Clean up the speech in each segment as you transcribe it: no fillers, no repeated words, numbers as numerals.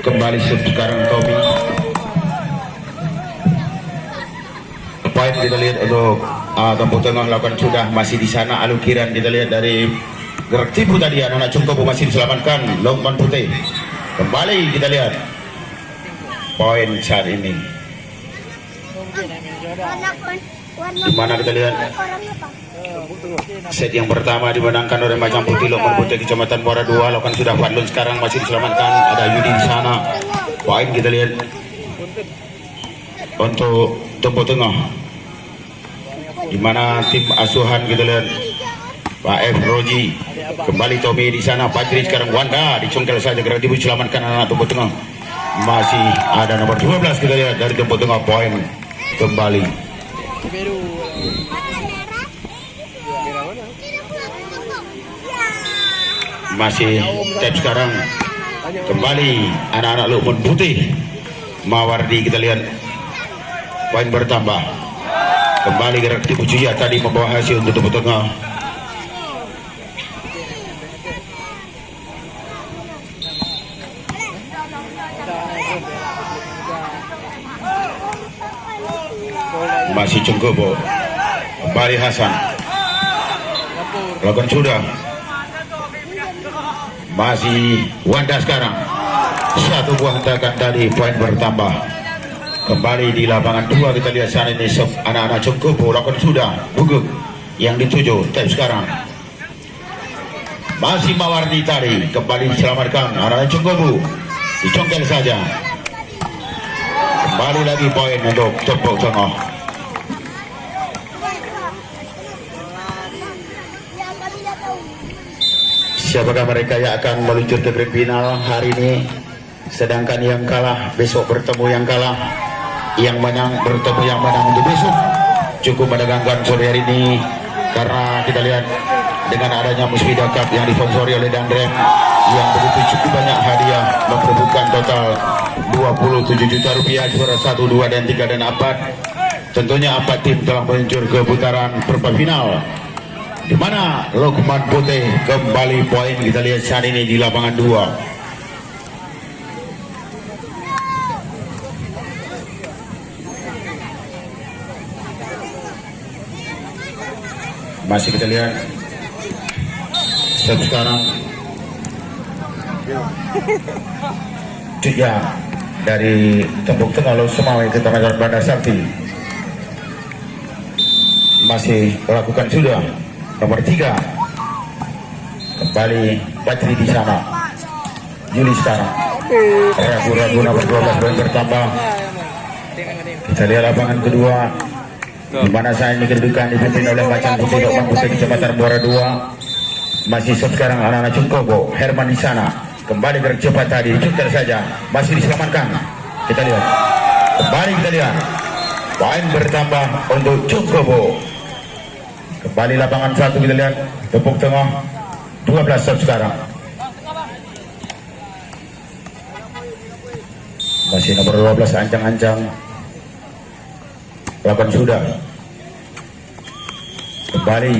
kembali sekarang Tommy. Poin kita lihat untuk kampung tengah lakukan sudah masih di sana. Alukiran kita lihat dari gerak tipu tadi anak Cungkobo masih diselamatkan Lokman Putih. Kembali kita lihat poin saat ini. Di mana kita lihat set yang pertama dimenangkan oleh Macang Putih Lokman Putih Kecamatan Muara 2. Lakukan sudah Fadlun sekarang masih diselamatkan. Ada Yudi di sana. Poin kita lihat untuk Tempo Tengah, di mana tim asuhan kita lihat Pak F. Roji. Kembali Tommy di sana. Patri sekarang Wanda dicongkel saja gerak tibu selamatkan anak Tempo Tengah. Masih ada nomor 12 kita lihat dari Tempo Tengah. Poin kembali. Masih tap sekarang kembali anak-anak Lokman Putih Mawardi kita lihat poin bertambah. Kembali gerak tipu Cuya tadi membawa hasil untuk Tempo Tengah. Masih Cungkobo. Kembali Hasan. Lakukan sudah. Masih Wanda sekarang. Satu buah hentakan tadi poin bertambah. Kembali di lapangan 2 kita lihat sana ini anak-anak Cungkobo. Lakukan sudah. Guguk yang dituju. Tap sekarang. Masih Mawardi tadi. Kembali diselamatkan anak-anak Cungkobo. Dicongkel saja. Kembali lagi poin untuk Tempo Tengah. Siapakah mereka yang akan meluncur ke grand final hari ini? Sedangkan yang kalah besok bertemu yang kalah, yang menang bertemu yang menang untuk besok. Cukup menegangkan sore hari ini karena kita lihat dengan adanya Musbida Cup yang disponsori oleh Dandrem yang begitu cukup banyak hadiah, memperebutkan total 27 juta rupiah juara 1, 2, dan 3 dan 4. Tentunya 4 tim telah meluncur ke putaran perempat final, di mana Lokman Putih kembali poin kita lihat saat ini di lapangan 2. Masih kita lihat sekarang juga dari Tembok Tengah Laut Semawi ke Tanah Bandar Sakti masih melakukan sudah. Nomor 3 kembali Patri di sana. Juli sekarang ragu-ragu nomor 12 poin bertambah. Kita lihat lapangan kedua, di mana saat ini kedudukan dipimpin oleh Macang Putih Lokman Putih Kecamatan Muara 2. Masih sekarang anak-anak Cungkobo. Herman di sana. Kembali gerak cepat tadi, dicukar saja. Masih diselamatkan. Kita lihat. Kembali kita lihat. Poin bertambah untuk Cungkobo. Kembali lapangan 1 kita lihat. Tepuk Tengah 12 shot sekarang. Masih nomor 12 ancang-ancang. Lakukan sudah. Kembali.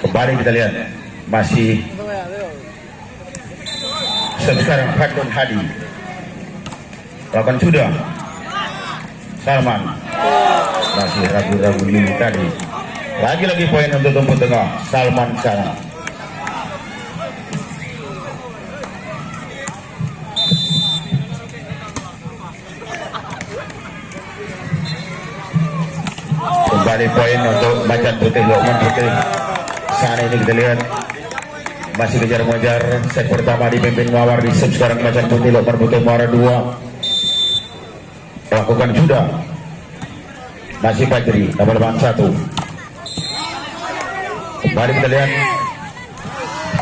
Kembali kita lihat. Masih sekarang Fadlun Hadi. Lakukan sudah. Salman. Masih ragu-ragu ini tadi. Lagi-lagi poin untuk Tempo Tengah. Salman sekarang. Kembali poin untuk Macan Putih Lokman Putih. Saat ini kita lihat masih kejar-mengejar. Set pertama dipimpin Mawar di sekarang Macan Putih Lokman Putih Muara 2. Lakukan sudah. Masih Patri nomor 1. Kembali kita lihat.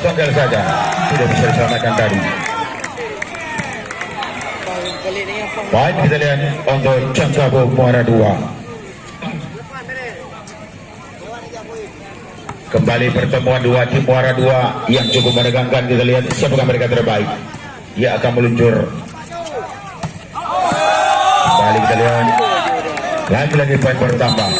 Sondel saja. Tidak bisa diselamatkan tadi. Poin kita lihat untuk Cungkobo Muara 2. Kembali pertemuan 2 tim Muara 2 yang cukup menegangkan. Kita lihat siapakah mereka terbaik. Ia akan meluncur. Kembali kita lihat. Lagi-lagi poin bertambah.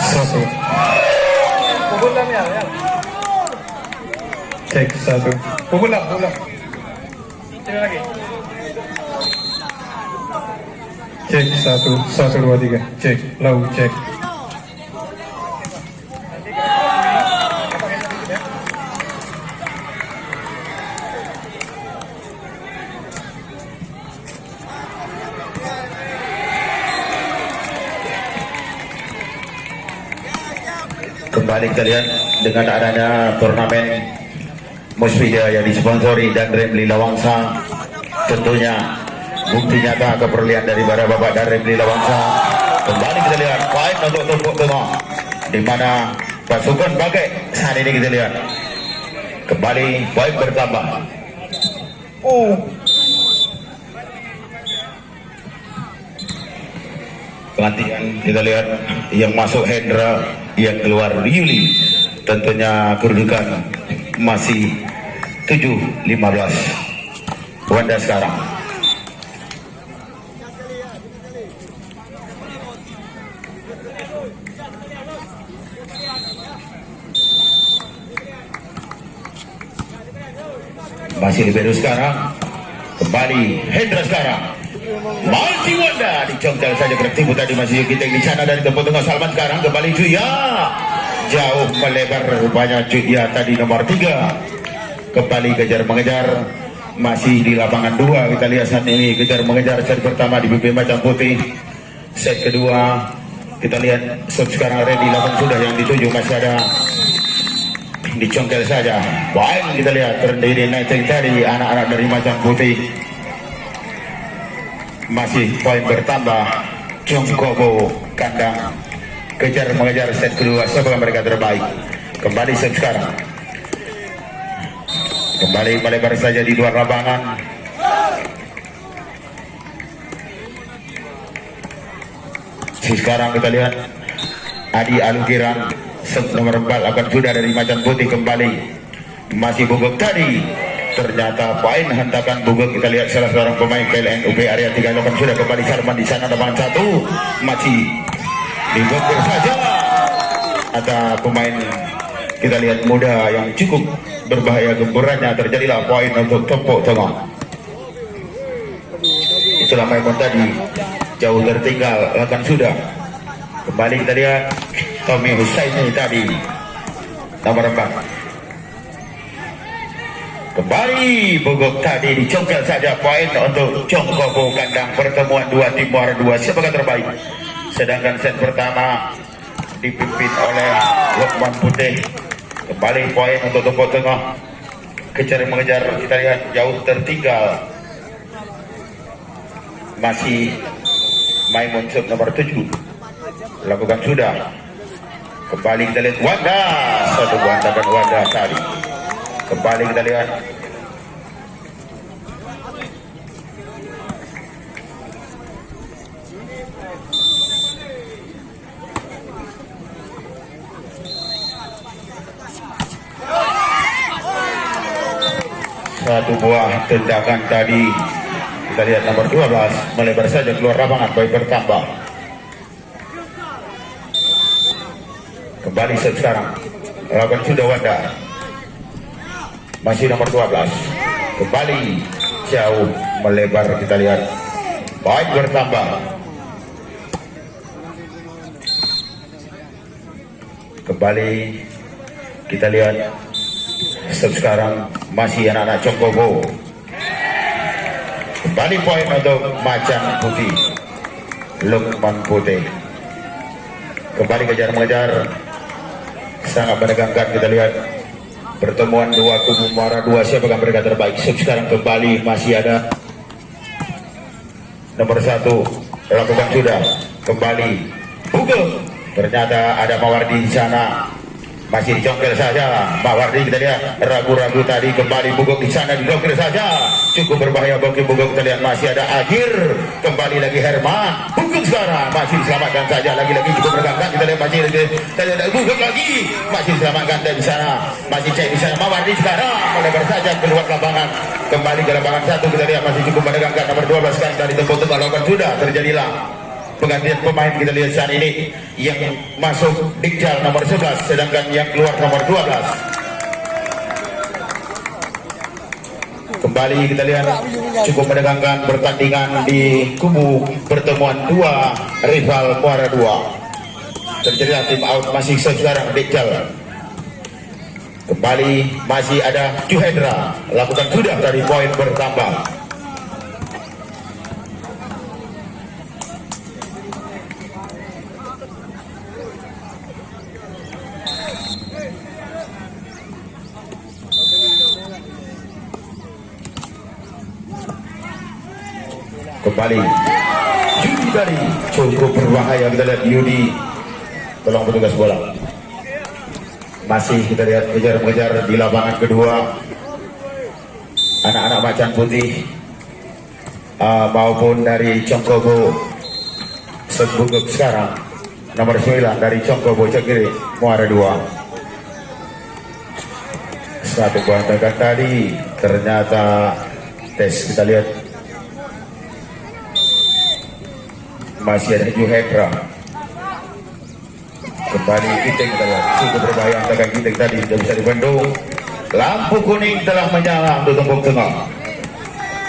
Satu. Cek satu. Pukul lah. Sini lagi. Cek satu dua tiga. Cek lau cek. Kembali kita lihat dengan adanya turnamen Musfida yang disponsori dan Remli Lawangsa, tentunya bukti nyata keperlian daripada Bapak dan Remli Lawangsa. Kembali kita lihat fight untuk tepuk tengah di mana pasukan Bagai saat ini kita lihat kembali fight bertambah. Pelantikan kita lihat yang masuk Hendra, yang keluar Yuli, tentunya kedudukan masih 7-15 Wanda sekarang. Masih libero sekarang, kembali Hendra sekarang. Masih Wanda dicongkel saja bertipu tadi, masih kita di sana dari tempat tengah Salman sekarang kembali Juya, jauh melebar rupanya Juya tadi nomor 3 kembali kejar mengejar, masih di lapangan 2 kita lihat saat ini kejar mengejar. Set pertama dipimpin Macan Putih, set kedua kita lihat set sekarang ready 8 sudah yang dituju, masih ada dicongkel saja. Baik kita lihat terdiri naik tadi anak-anak dari Macan Putih. Masih poin bertambah, Jongkobo kandang kejar mengejar set kedua, sebagai mereka terbaik. Kembali set sekarang, kembali melebar saja di luar lapangan. Sekarang kita lihat Adi Alukiran set nomor 4 akan sudah dari Macan Putih. Kembali masih bogok tadi, ternyata poin hentakan bogok. Kita lihat salah seorang pemain PLN UB area 38 sudah kembali Sarman di sana lapangan 1 masih dibogor saja. Ada pemain kita lihat muda yang cukup berbahaya gemburannya, terjadilah poin untuk tepuk tengah. Itulah Maimun tadi jauh tertinggal akan sudah. Kembali kita lihat Tommy Husaini tadi nomor 4. Kembali bogok tadi dicongkel saja, poin untuk Jongkobo kandang. Pertemuan 2 tim muara 2 sebagai terbaik. Sedangkan set pertama dipimpin oleh Lukman Putih. Kembali poin untuk tepuk tengah, kejar mengejar. Kita lihat jauh tertinggal masih Maimun sub nomor 7 lakukan sudah. Kembali kita lihat Wanda, satu bantakan Wanda tadi. Kembali kita lihat satu buah tendakan tadi. Kita lihat nomor 12 melebar saja keluar lapangan, poin bertambah. Kembali set sekarang lakukan sudah Wanda, masih nomor 12 kembali jauh melebar. Kita lihat poin bertambah. Kembali kita lihat set sekarang masih anak-anak Jongkobo. Kembali poin untuk Macan Putih, Lukman Putih. Kembali kejar mengejar, sangat menegangkan. Kita lihat pertemuan 2 kubu muara 2 siapa yang mereka terbaik. Sekarang kembali masih ada nomor 1 lakukan sudah. Kembali Google, ternyata ada Mawardi di sana. masih dicongkel saja. Pak Wardi kita lihat ragu-ragu tadi, kembali Bugok di sana diblokir saja, cukup berbahaya bagi Bugok. Kita lihat masih ada Akhir, kembali lagi Herman, Bugok sekarang masih diselamatkan saja, lagi-lagi cukup berganggan. Kita lihat masih kita lihat Bugok lagi masih diselamatkan dari sana, masih cek di sana. Pak Wardi sekarang melebar saja keluar lapangan, kembali ke lapangan satu. Kita lihat masih cukup menegangkan nomor 12 sekarang dari tempat tebal lakukan sudah terjadilah penggantian pemain. Kita lihat saat ini yang masuk Dikjal nomor 11, sedangkan yang keluar nomor 12. Kembali kita lihat cukup menegangkan pertandingan di kubu pertemuan dua rival Muara 2. Terjadilah tim out masih sekarang Dikjal. Kembali masih ada Juhendra, lakukan sudah dari poin bertambah. Kembali Yudi tadi cukup berbahaya. Kita lihat Yudi, tolong petugas bola. Masih kita lihat mengejar-mengejar di lapangan kedua anak-anak Macan Putih maupun dari Congkobo Sebuguk sekarang nomor 9 dari Congkobo Cekiri Muara 2. Satu buah tekan tadi ternyata tes. Kita lihat masih ada Juhendra, kembali Kiting. Kita lihat cukup berbahaya tekan Kiting tadi, tidak bisa dibendung. Lampu kuning telah menyala untuk tembok tengah.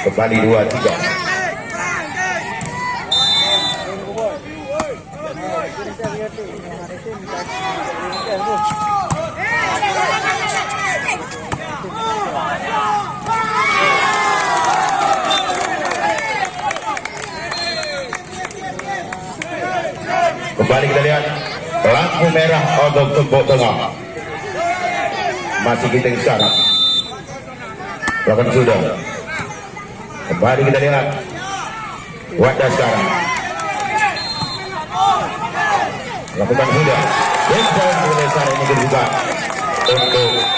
Kembali 2-3. Kembali kita lihat lampu merah untuk tembok tengah. Masih kita sekarang lakukan sudah. Kembali kita lihat Wanda sekarang lakukan sudah. Dan mulai saat ini dibuka untuk